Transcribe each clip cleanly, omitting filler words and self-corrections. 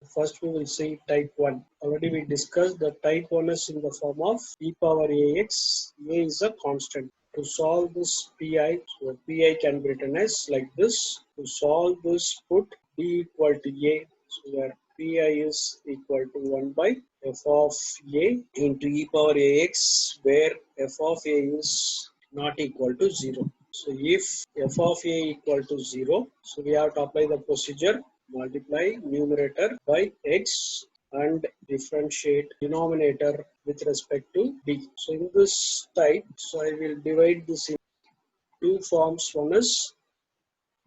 First, we will see type 1. Already we discussed that type 1 is in the form of e power ax. A is a constant. To solve this pi, so pi can be written as like this. To solve this, put d equal to a. So where pi is equal to 1 by f of a into e power ax, where f of a is not equal to 0. So if f of a equal to 0, so we have to apply the procedure, multiply numerator by x and differentiate denominator with respect to d. So in this type, so I will divide this in two forms. One is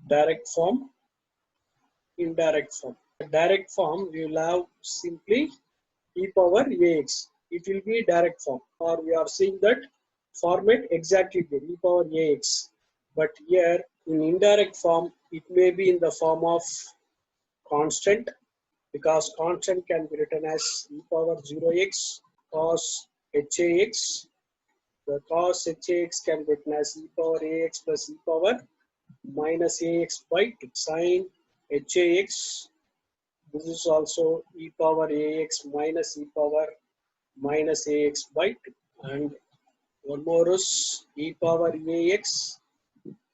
direct form, indirect form. The direct form we will have simply e power ax. It will be direct form, or we are seeing that format exactly the e power ax. But here in indirect form, it may be in the form of constant, because constant can be written as e power 0x cos hax. The cos hax can be written as e power ax plus e power minus ax by 2 sin hax. This is also e power ax minus e power minus ax by 2. And one more is e power ax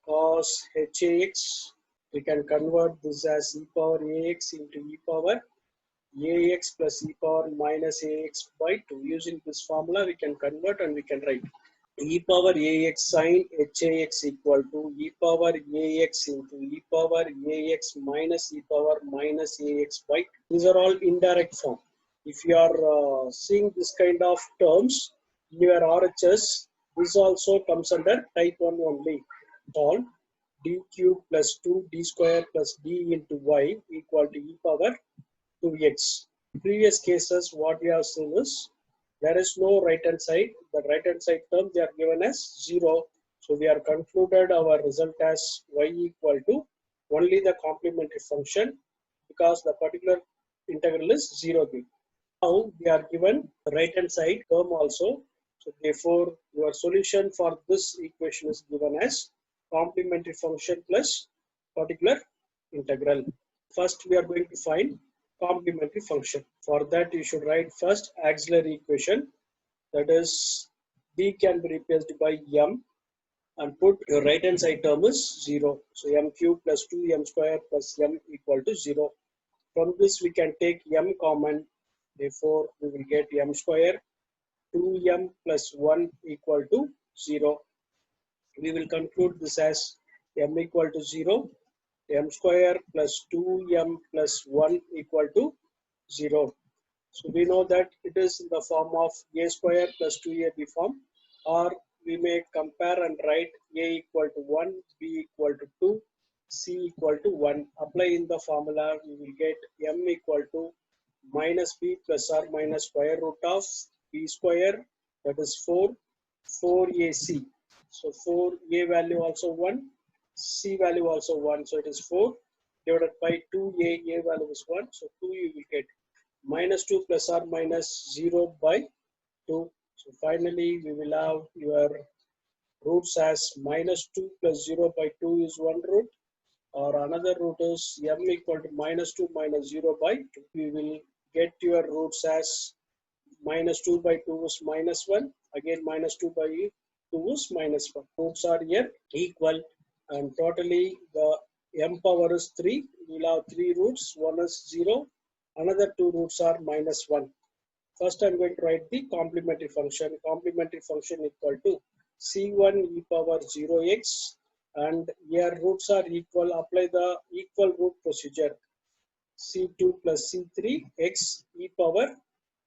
cos hax. We can convert this as e power ax into e power ax plus e power minus ax by 2. Using this formula, we can convert and we can write e power ax sin hax equal to e power ax into e power ax minus e power minus ax by 2. These are all indirect form. If you are seeing this kind of terms in your RHS, this also comes under type 1 only. All d cube plus 2d square plus d into y equal to e power 2x. In previous cases, what we have seen is there is no right hand side. The right hand side term they are given as 0. So we are concluded our result as y equal to only the complementary function, because the particular integral is 0 given. Now we are given the right hand side term also. So therefore your solution for this equation is given as complementary function plus particular integral. First we are going to find complementary function. For that you should write first auxiliary equation, that is d can be replaced by m, and put your right hand side term is 0. So m cube plus 2m square plus m equal to 0. From this we can take m common, therefore we will get m square 2m plus 1 equal to 0. We will conclude this as m equal to 0, m square plus 2m plus 1 equal to 0. So we know that it is in the form of a square plus 2ab form, or we may compare and write a equal to 1, b equal to 2, c equal to 1. Apply in the formula, we will get m equal to minus b plus or minus square root of b square, that is 4ac. So 4a value also 1, c value also 1, so it is 4 divided by 2a, a value is 1, so 2 you will get minus 2 plus or minus 0 by 2. So finally we will have your roots as minus 2 plus 0 by 2 is one root, or another root is m equal to minus 2 minus 0 by 2. We will get your roots as minus 2 by 2 is minus 1, again minus 2 by 2 is minus 1. Roots are here equal, and totally the m power is 3. We will have 3 roots, one is 0, another 2 roots are minus 1. First I am going to write the complementary function. Complementary function equal to c1 e power 0x, and here roots are equal. Apply the equal root procedure. c2 plus c3 x e power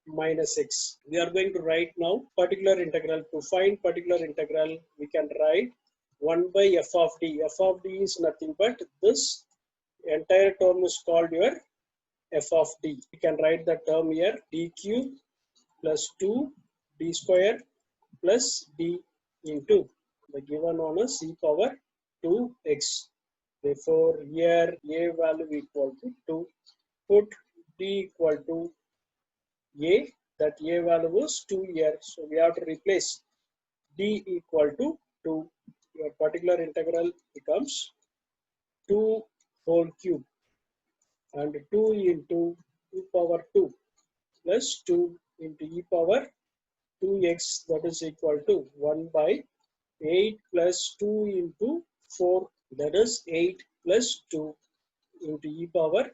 minus x. We are going to write now particular integral. To find particular integral, we can write 1 by f of d. F of d is nothing but this entire term is called your f of d. We can write the term here d cube plus 2 d square plus d into the given one is e power 2x. Therefore here a value equal to 2. Put d equal to a, that a value is 2 here, so we have to replace d equal to 2. Your particular integral becomes 2 whole cube, and 2 into 2 power 2 plus 2 into e power 2x, that is equal to 1 by 8 plus 2 into 4, that is 8 plus 2 into e power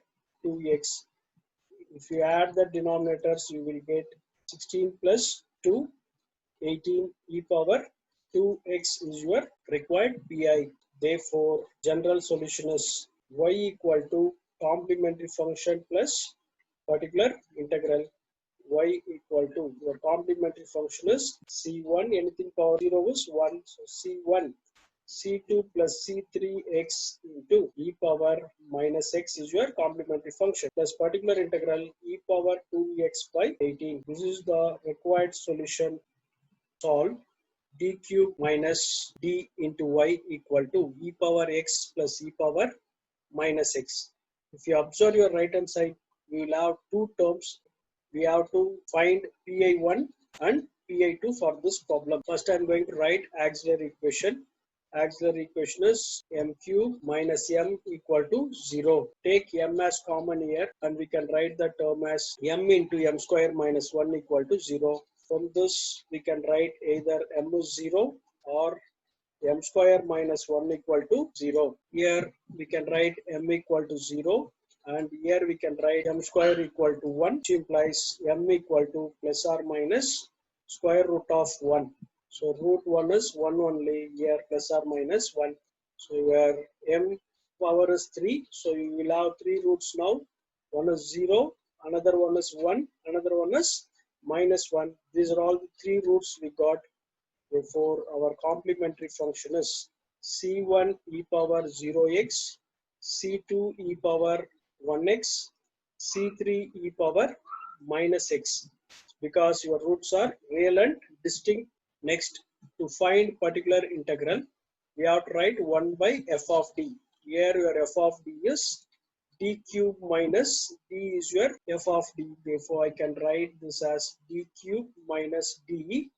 2x. If you add the denominators, you will get 16 plus 2, 18 e power 2x is your required pi. Therefore, general solution is y equal to complementary function plus particular integral. Y equal to your complementary function is c1, anything power 0 is 1, so c1 c2 plus c3x into e power minus x is your complementary function plus particular integral e power 2x by 18. This is the required solution. Solve d cube minus d into y equal to e power x plus e power minus x. If you observe your right hand side, we will have two terms. We have to find pi1 and pi2 for this problem. First, I am going to write auxiliary equation. Auxiliary equation is m cube minus m equal to 0. Take m as common here and we can write the term as m into m square minus 1 equal to 0. From this, we can write either m is 0 or m square minus 1 equal to 0. Here we can write m equal to 0 and here we can write m square equal to 1, which implies m equal to plus or minus square root of 1. So root 1 is 1 only, here plus or minus 1. So here m power is 3, so you will have 3 roots now. One is 0, another one is 1, another one is minus 1. These are all the 3 roots we got. Therefore, our complementary function is c1 e power 0x, c2 e power 1x, c3 e power minus x. Because your roots are real and distinct. Next, to find particular integral, we have to write 1 by f of d. Here your f of d is d cube minus d is your f of d. Therefore, I can write this as d cube minus d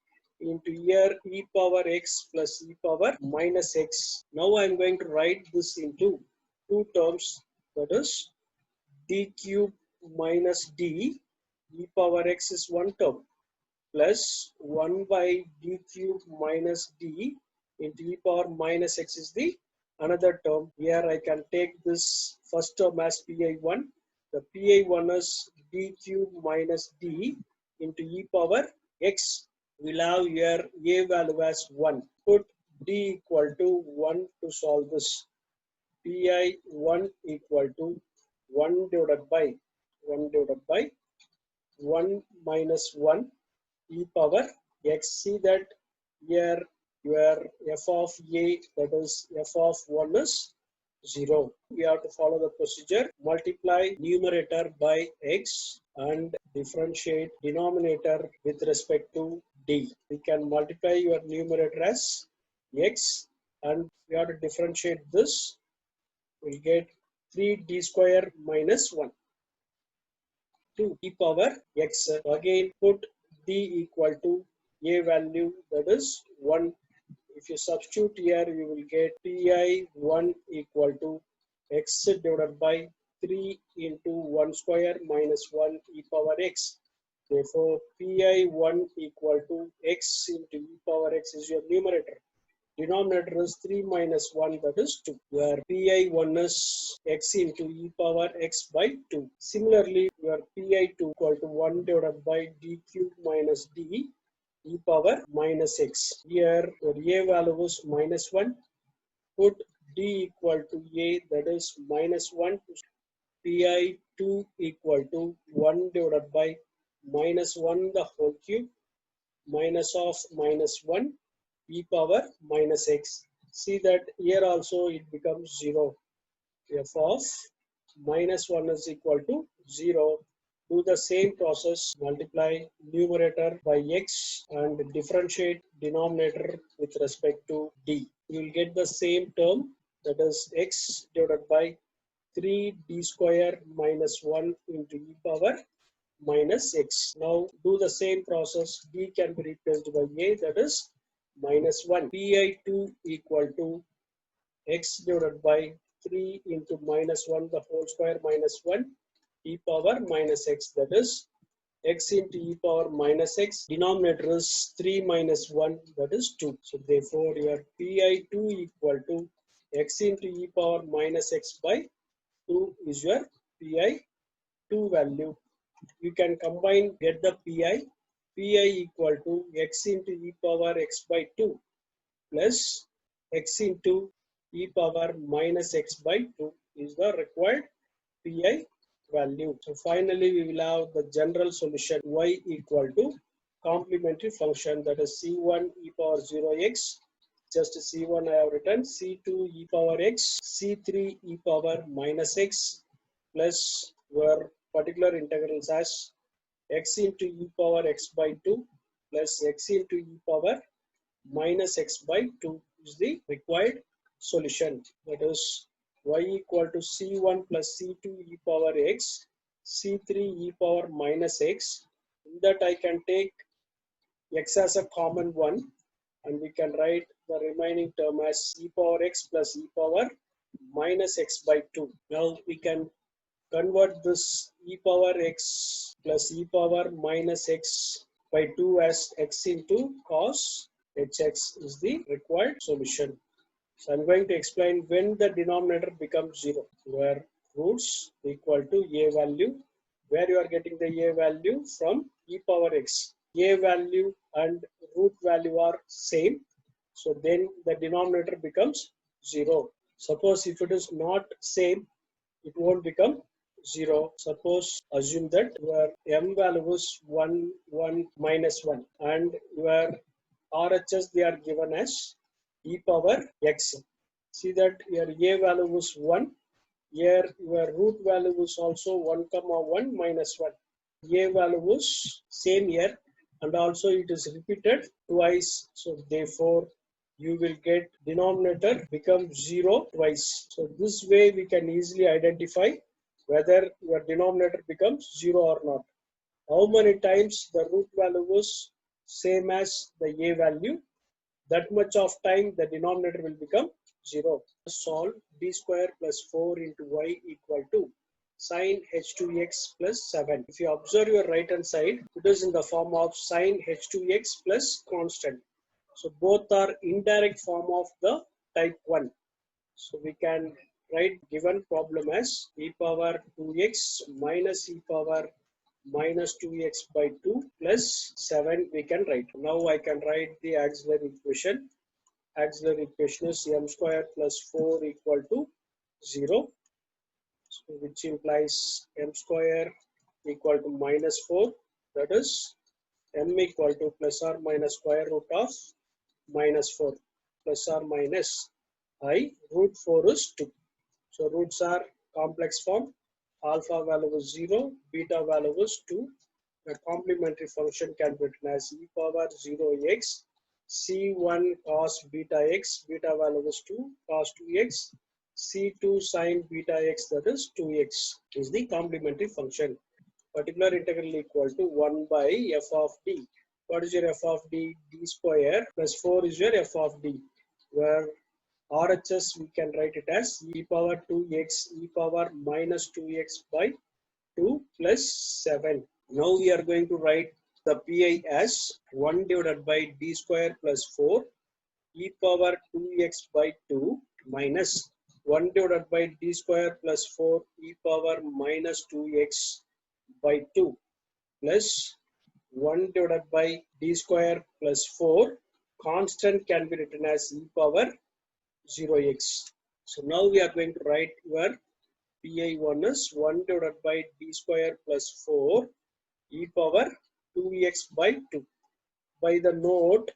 into here e power x plus e power minus x. Now I am going to write this into two terms, that is d cube minus d e power x is one term plus 1 by d cube minus d into e power minus x is the another term. Here I can take this first term as pi1. The pi1 is d cube minus d into e power x. We'll have here a value as 1. Put d equal to 1 to solve this. pi1 equal to 1 divided by 1 minus 1 e power x. See that here your f of a, that is f of 1 is 0. We have to follow the procedure. Multiply numerator by x and differentiate denominator with respect to d. We can multiply your numerator as x and we have to differentiate this. We get 3d square minus 1 to e power x. Again put d equal to a value, that is 1. If you substitute here, you will get pi1 equal to x divided by 3 into 1 square minus 1 e power x. Therefore, pi1 equal to x into e power x is your numerator. Denominator is 3 minus 1, that is 2, where pi1 is x into e power x by 2. Similarly, your pi2 equal to 1 divided by d cube minus d e power minus x. Here your a value is minus 1. Put d equal to a, that is minus 1. pi2 equal to 1 divided by minus 1 the whole cube minus of minus 1 e power minus x. See that here also it becomes 0. F of minus 1 is equal to 0. Do the same process, multiply numerator by x and differentiate denominator with respect to d. You will get the same term, that is x divided by 3d square minus 1 into e power minus x. Now do the same process, d can be replaced by a, that is minus 1. pi2 equal to x divided by 3 into minus 1 the whole square minus 1 e power minus x, that is x into e power minus x, denominator is 3 minus 1, that is 2. So therefore your pi2 equal to x into e power minus x by 2 is your pi2 value. You can combine, get the pi equal to x into e power x by 2 plus x into e power minus x by 2 is the required pi value. So finally we will have the general solution y equal to complementary function, that is c1 e power 0x, just c1 I have written, c2 e power x, c3 e power minus x plus your particular integrals as x into e power x by 2 plus x into e power minus x by 2 is the required solution. That is y equal to c1 plus c2 e power x, c3 e power minus x. In that I can take x as a common one and we can write the remaining term as e power x plus e power minus x by 2. Now we can convert this e power x plus e power minus x by 2 as x into cos hx is the required solution. So I'm going to explain when the denominator becomes 0, where roots equal to a value, where you are getting the a value from e power x. A value and root value are same, so then the denominator becomes 0. Suppose if it is not same, it won't become 0. Suppose assume that your m value is 1, 1, minus 1 and your RHS they are given as e power x. See that your a value is 1, here your root value is also 1 comma 1 minus 1. A value is same here and also it is repeated twice, so therefore you will get denominator become 0 twice. So this way we can easily identify whether your denominator becomes 0 or not. How many times the root value was same as the a value, that much of time the denominator will become 0. Solve d square plus 4 into y equal to sine h2x plus 7. If you observe your right hand side, it is in the form of sine h2x plus constant. So both are indirect form of the type 1. So we can write given problem as e power 2x minus e power minus 2x by 2 plus 7 we can write. Now I can write the auxiliary equation. Auxiliary equation is m square plus 4 equal to 0. So which implies m square equal to minus 4, that is m equal to plus or minus square root of minus 4 plus or minus I root 4 is 2. So roots are complex form, alpha value is 0, beta value is 2. The complementary function can be written as e power 0x c1 cos beta x, beta value is 2, cos 2x, c2 sin beta x, that is 2x is the complementary function. Particular integral equal to 1 by f of d. What is your f of d? D square plus 4 is your f of d, where RHS we can write it as e power 2x e power minus 2x by 2 plus 7. Now we are going to write the pi as 1 divided by d square plus 4 e power 2x by 2 minus 1 divided by d square plus 4 e power minus 2x by 2 plus 1 divided by d square plus 4. Constant can be written as e power 0x. So now we are going to write your pi1 is 1 divided by d square plus 4 e power 2x by 2. By the note,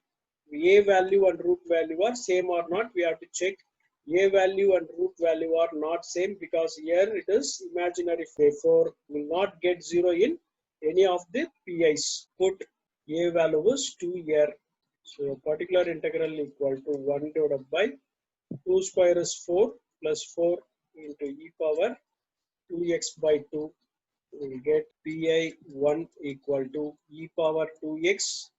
a value and root value are same or not, we have to check. A value and root value are not same because here it is imaginary, therefore will not get 0 in any of the pi's. Put a value is 2 here. So particular integral equal to 1 divided by 2 square is 4 plus 4 into e power 2x by 2. We will get pi1 equal to e power 2x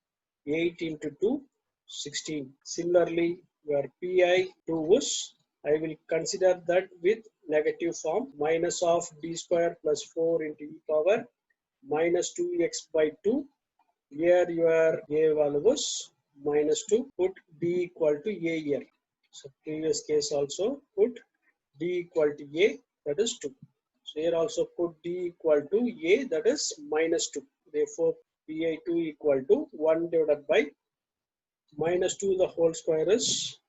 8 into 2 16. Similarly, your pi2 is I will consider that with negative form, minus of d square plus 4 into e power minus 2x by 2. Here your a value was minus 2. Put d equal to a here. So previous case also put d equal to a, that is 2. So here also put d equal to a, that is minus 2. Therefore pi2 equal to 1 divided by minus 2 the whole square is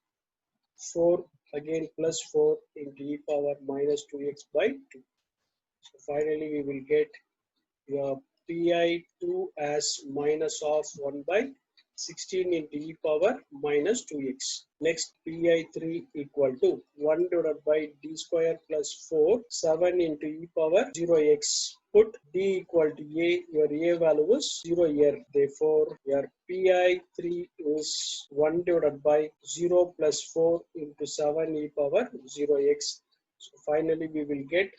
4, again plus 4 into e power minus 2x by 2. So finally we will get your pi2 as minus of 1 by 16 into e power minus 2x. Next pi3 equal to 1 divided by d square plus 4, 7 into e power 0x. Put d equal to a, your a value is 0 here. Therefore your pi3 is 1 divided by 0 plus 4 into 7 e power 0x. So finally we will get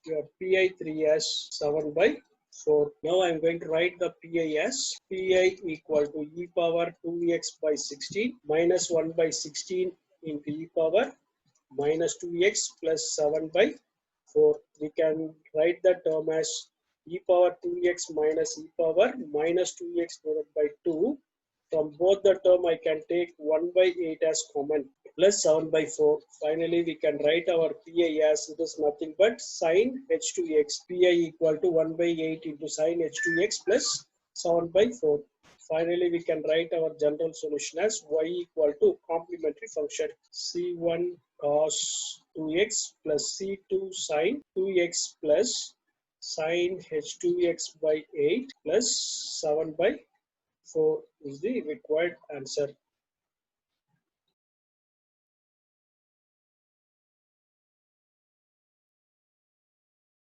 your pi3 as 7 by 4. Now I am going to write the pi as pi equal to e power 2x by 16 minus 1 by 16 into e power minus 2x plus 7 by 4. We can write the term as e power 2x minus e power minus 2x divided by 2. From both the term I can take 1 by 8 as common plus 7 by 4. Finally, we can write our pi as it is nothing but sine h2x. Pi equal to 1 by 8 into sine h2x plus 7 by 4. Finally, we can write our general solution as y equal to complementary function c1 cos 2x plus c2 sine 2x plus sine h2x by 8 plus 7 by 4 is the required answer.